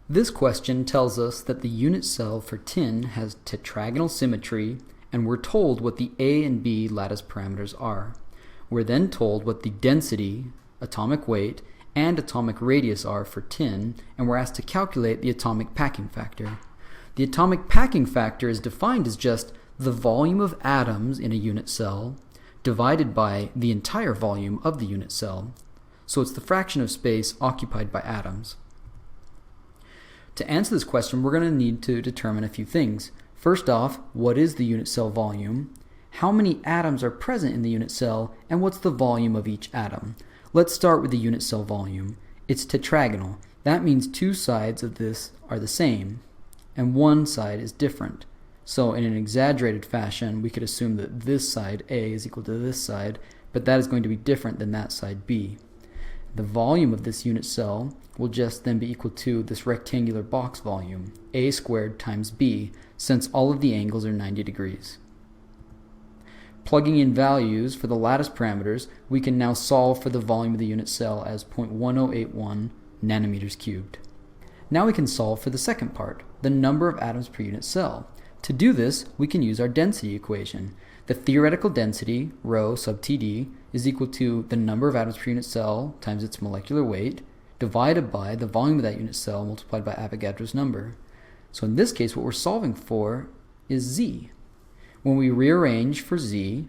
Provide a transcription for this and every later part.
This question tells us that the unit cell for tin has tetragonal symmetry, and we're told what the A and B lattice parameters are. We're then told what the density, atomic weight, and atomic radius are for tin, and we're asked to calculate the atomic packing factor. The atomic packing factor is defined as just the volume of atoms in a unit cell divided by the entire volume of the unit cell. So it's the fraction of space occupied by atoms. To answer this question, we're going to need to determine a few things. First off, what is the unit cell volume? How many atoms are present in the unit cell? And what's the volume of each atom? Let's start with the unit cell volume. It's tetragonal. That means two sides of this are the same, and one side is different. So in an exaggerated fashion, we could assume that this side A is equal to this side, but that is going to be different than that side B. The volume of this unit cell will just then be equal to this rectangular box volume, A squared times B, since all of the angles are 90 degrees. Plugging in values for the lattice parameters, we can now solve for the volume of the unit cell as 0.1081 nanometers cubed. Now we can solve for the second part, the number of atoms per unit cell. To do this, we can use our density equation. The theoretical density, rho sub Td, is equal to the number of atoms per unit cell times its molecular weight, divided by the volume of that unit cell multiplied by Avogadro's number. So in this case, what we're solving for is Z. When we rearrange for Z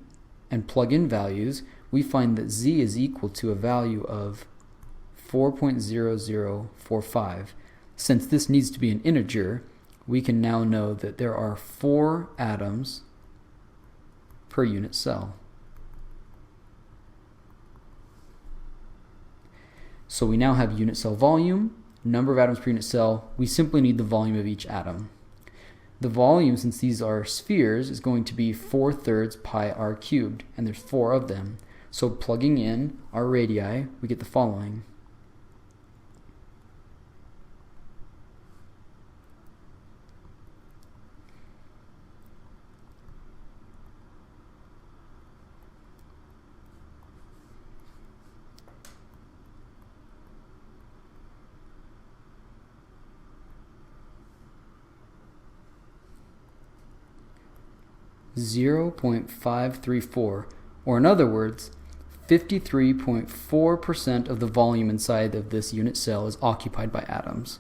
and plug in values, we find that Z is equal to a value of 4.0045. Since this needs to be an integer, we can now know that there are 4 atoms per unit cell. So we now have unit cell volume, number of atoms per unit cell. We simply need the volume of each atom. The volume, since these are spheres, is going to be 4/3 pi r cubed, and there's 4 of them. So plugging in our radii, we get the following. .534, or in other words, 53.4% of the volume inside of this unit cell is occupied by atoms.